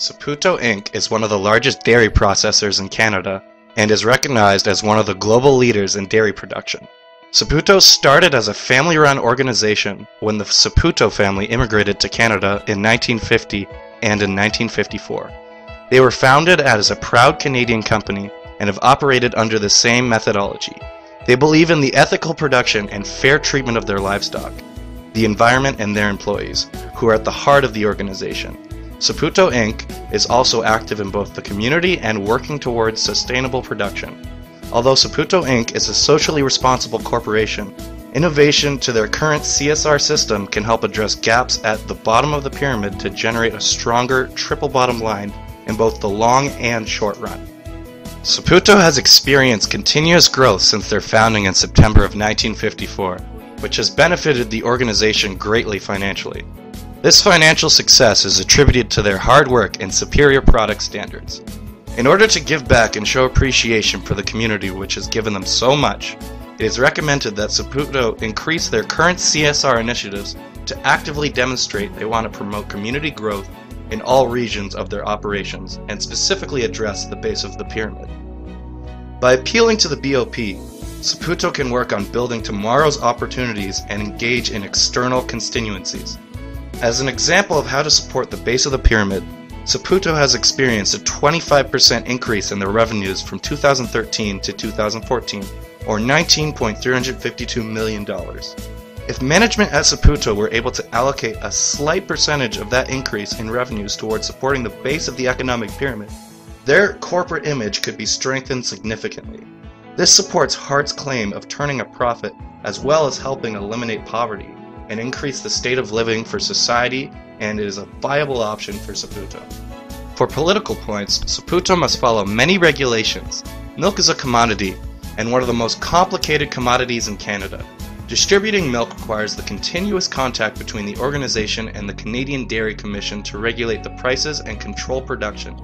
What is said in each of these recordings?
Saputo Inc. is one of the largest dairy processors in Canada and is recognized as one of the global leaders in dairy production. Saputo started as a family-run organization when the Saputo family immigrated to Canada in 1950 and in 1954. They were founded as a proud Canadian company and have operated under the same methodology. They believe in the ethical production and fair treatment of their livestock, the environment, and their employees, who are at the heart of the organization. Saputo Inc. is also active in both the community and working towards sustainable production. Although Saputo Inc. is a socially responsible corporation, innovation to their current CSR system can help address gaps at the bottom of the pyramid to generate a stronger triple bottom line in both the long and short run. Saputo has experienced continuous growth since their founding in September of 1954, which has benefited the organization greatly financially. This financial success is attributed to their hard work and superior product standards. In order to give back and show appreciation for the community which has given them so much, it is recommended that Saputo increase their current CSR initiatives to actively demonstrate they want to promote community growth in all regions of their operations and specifically address the base of the pyramid. By appealing to the BOP, Saputo can work on building tomorrow's opportunities and engage in external constituencies. As an example of how to support the base of the pyramid, Saputo has experienced a 25% increase in their revenues from 2013 to 2014, or $19.352 million. If management at Saputo were able to allocate a slight percentage of that increase in revenues towards supporting the base of the economic pyramid, their corporate image could be strengthened significantly. This supports Hart's claim of turning a profit as well as helping eliminate poverty and increase the state of living for society, and it is a viable option for Saputo. For political points, Saputo must follow many regulations. Milk is a commodity, and one of the most complicated commodities in Canada. Distributing milk requires the continuous contact between the organization and the Canadian Dairy Commission to regulate the prices and control production.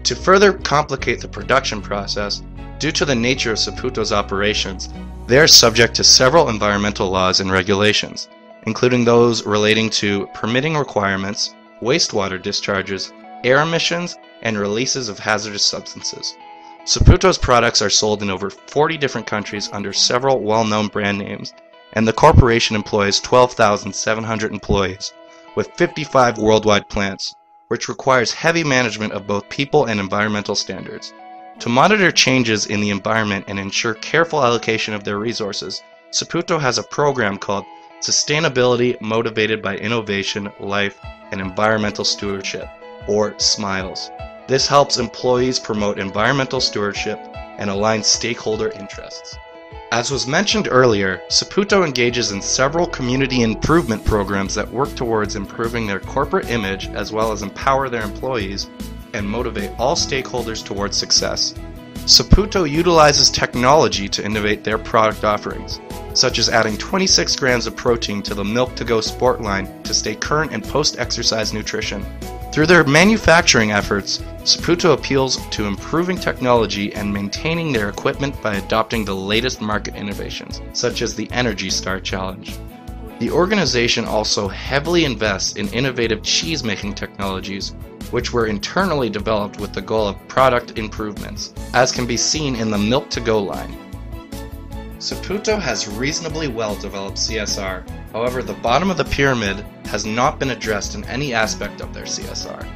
To further complicate the production process, due to the nature of Saputo's operations, they are subject to several environmental laws and regulations, including those relating to permitting requirements, wastewater discharges, air emissions, and releases of hazardous substances. Saputo's products are sold in over 40 different countries under several well-known brand names, and the corporation employs 12,700 employees, with 55 worldwide plants, which requires heavy management of both people and environmental standards. To monitor changes in the environment and ensure careful allocation of their resources, Saputo has a program called Sustainability Motivated by Innovation, Life, and Environmental Stewardship, or SMILES. This helps employees promote environmental stewardship and align stakeholder interests. As was mentioned earlier, Saputo engages in several community improvement programs that work towards improving their corporate image as well as empower their employees and motivate all stakeholders towards success. Saputo utilizes technology to innovate their product offerings, such as adding 26 grams of protein to the Milk to Go Sport line to stay current in post-exercise nutrition. Through their manufacturing efforts, Saputo appeals to improving technology and maintaining their equipment by adopting the latest market innovations, such as the Energy Star Challenge. The organization also heavily invests in innovative cheese-making technologies, which were internally developed with the goal of product improvements, as can be seen in the Milk to Go line. Saputo has reasonably well-developed CSR, however the bottom of the pyramid has not been addressed in any aspect of their CSR.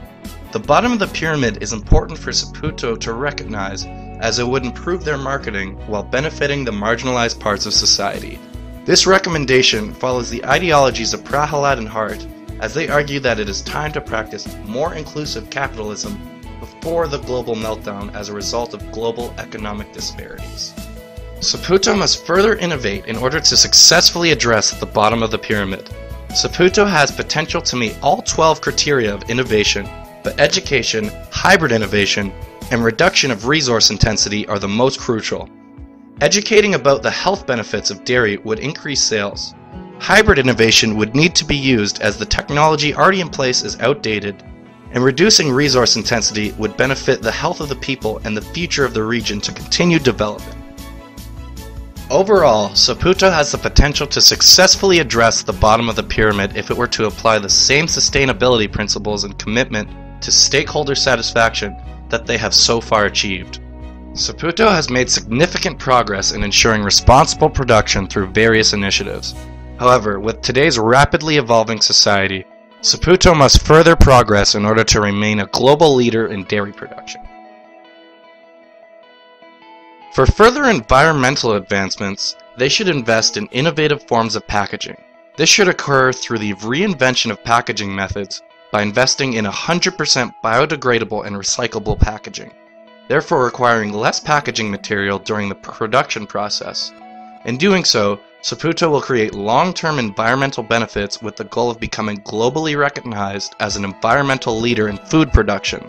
The bottom of the pyramid is important for Saputo to recognize, as it would improve their marketing while benefiting the marginalized parts of society. This recommendation follows the ideologies of Prahalad and Hart, as they argue that it is time to practice more inclusive capitalism before the global meltdown as a result of global economic disparities. Saputo must further innovate in order to successfully address the bottom of the pyramid. Saputo has potential to meet all 12 criteria of innovation, but education, hybrid innovation, and reduction of resource intensity are the most crucial. Educating about the health benefits of dairy would increase sales. Hybrid innovation would need to be used as the technology already in place is outdated, and reducing resource intensity would benefit the health of the people and the future of the region to continue development. Overall, Saputo has the potential to successfully address the bottom of the pyramid if it were to apply the same sustainability principles and commitment to stakeholder satisfaction that they have so far achieved. Saputo has made significant progress in ensuring responsible production through various initiatives. However, with today's rapidly evolving society, Saputo must further progress in order to remain a global leader in dairy production. For further environmental advancements, they should invest in innovative forms of packaging. This should occur through the reinvention of packaging methods by investing in 100% biodegradable and recyclable packaging, therefore requiring less packaging material during the production process. In doing so, Saputo will create long-term environmental benefits with the goal of becoming globally recognized as an environmental leader in food production.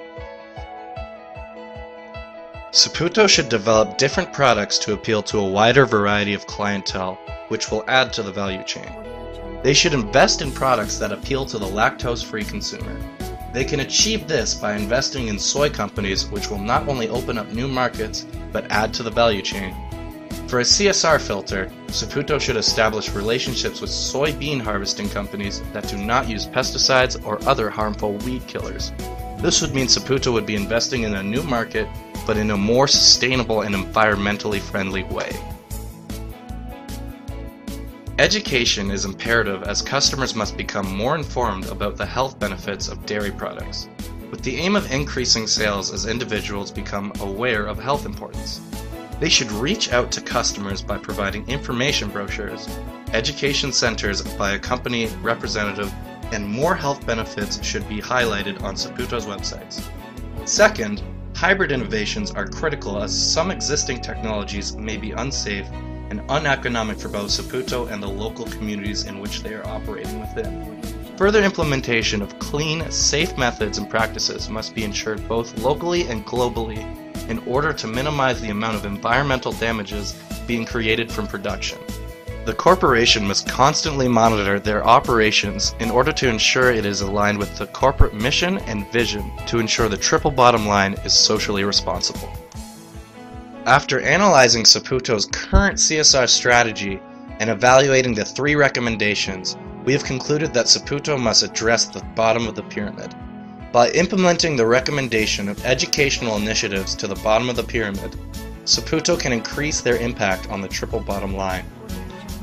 Saputo should develop different products to appeal to a wider variety of clientele, which will add to the value chain. They should invest in products that appeal to the lactose-free consumer. They can achieve this by investing in soy companies, which will not only open up new markets, but add to the value chain. For a CSR filter, Saputo should establish relationships with soybean harvesting companies that do not use pesticides or other harmful weed killers. This would mean Saputo would be investing in a new market, but in a more sustainable and environmentally friendly way. Education is imperative as customers must become more informed about the health benefits of dairy products, with the aim of increasing sales as individuals become aware of health importance. They should reach out to customers by providing information brochures, education centers by a company representative, and more health benefits should be highlighted on Saputo's websites. Second, hybrid innovations are critical as some existing technologies may be unsafe and uneconomic for both Saputo and the local communities in which they are operating within. Further implementation of clean, safe methods and practices must be ensured both locally and globally in order to minimize the amount of environmental damages being created from production. The corporation must constantly monitor their operations in order to ensure it is aligned with the corporate mission and vision to ensure the triple bottom line is socially responsible. After analyzing Saputo's current CSR strategy and evaluating the 3 recommendations, we have concluded that Saputo must address the bottom of the pyramid. By implementing the recommendation of educational initiatives to the bottom of the pyramid, Saputo can increase their impact on the triple bottom line.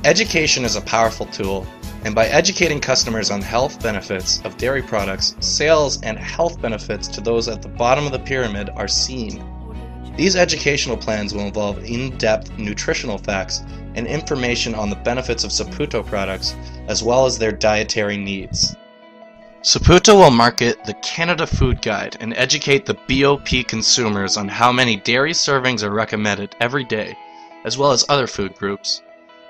Education is a powerful tool, and by educating customers on health benefits of dairy products, sales and health benefits to those at the bottom of the pyramid are seen. These educational plans will involve in-depth nutritional facts and information on the benefits of Saputo products, as well as their dietary needs. Saputo will market the Canada Food Guide and educate the BOP consumers on how many dairy servings are recommended every day, as well as other food groups.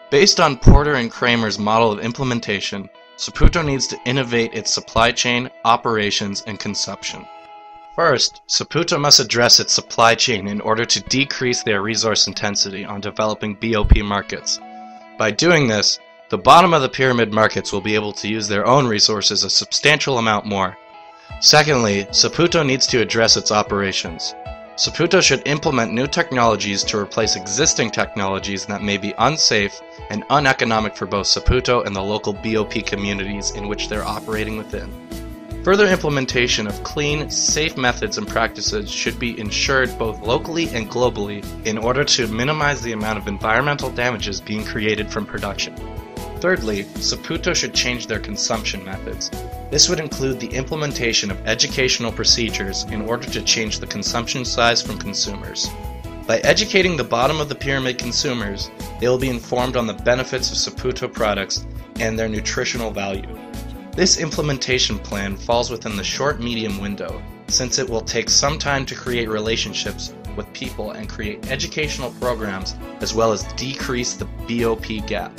Based on Porter and Kramer's model of implementation, Saputo needs to innovate its supply chain, operations, and consumption. First, Saputo must address its supply chain in order to decrease their resource intensity on developing BOP markets. By doing this, the bottom of the pyramid markets will be able to use their own resources a substantial amount more. Secondly, Saputo needs to address its operations. Saputo should implement new technologies to replace existing technologies that may be unsafe and uneconomic for both Saputo and the local BOP communities in which they're operating within. Further implementation of clean, safe methods and practices should be ensured both locally and globally in order to minimize the amount of environmental damages being created from production. Thirdly, Saputo should change their consumption methods. This would include the implementation of educational procedures in order to change the consumption size from consumers. By educating the bottom of the pyramid consumers, they will be informed on the benefits of Saputo products and their nutritional value. This implementation plan falls within the short-medium window, since it will take some time to create relationships with people and create educational programs as well as decrease the BOP gap.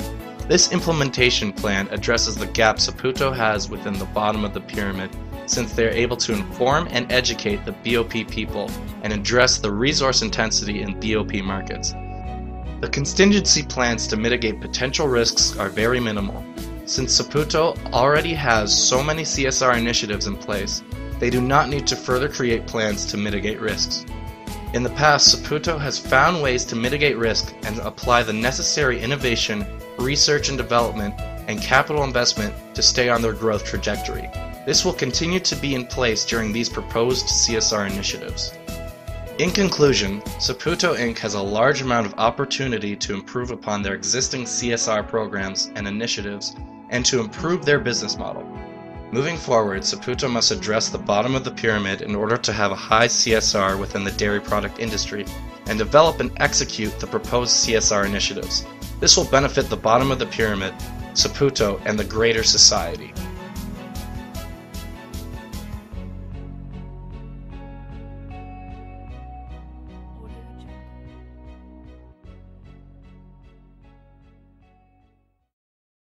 This implementation plan addresses the gap Saputo has within the bottom of the pyramid, since they are able to inform and educate the BOP people and address the resource intensity in BOP markets. The contingency plans to mitigate potential risks are very minimal. Since Saputo already has so many CSR initiatives in place, they do not need to further create plans to mitigate risks. In the past, Saputo has found ways to mitigate risk and apply the necessary innovation, research and development, and capital investment to stay on their growth trajectory. This will continue to be in place during these proposed CSR initiatives. In conclusion, Saputo Inc. has a large amount of opportunity to improve upon their existing CSR programs and initiatives and to improve their business model. Moving forward, Saputo must address the bottom of the pyramid in order to have a high CSR within the dairy product industry and develop and execute the proposed CSR initiatives. This will benefit the bottom of the pyramid, Saputo, and the greater society.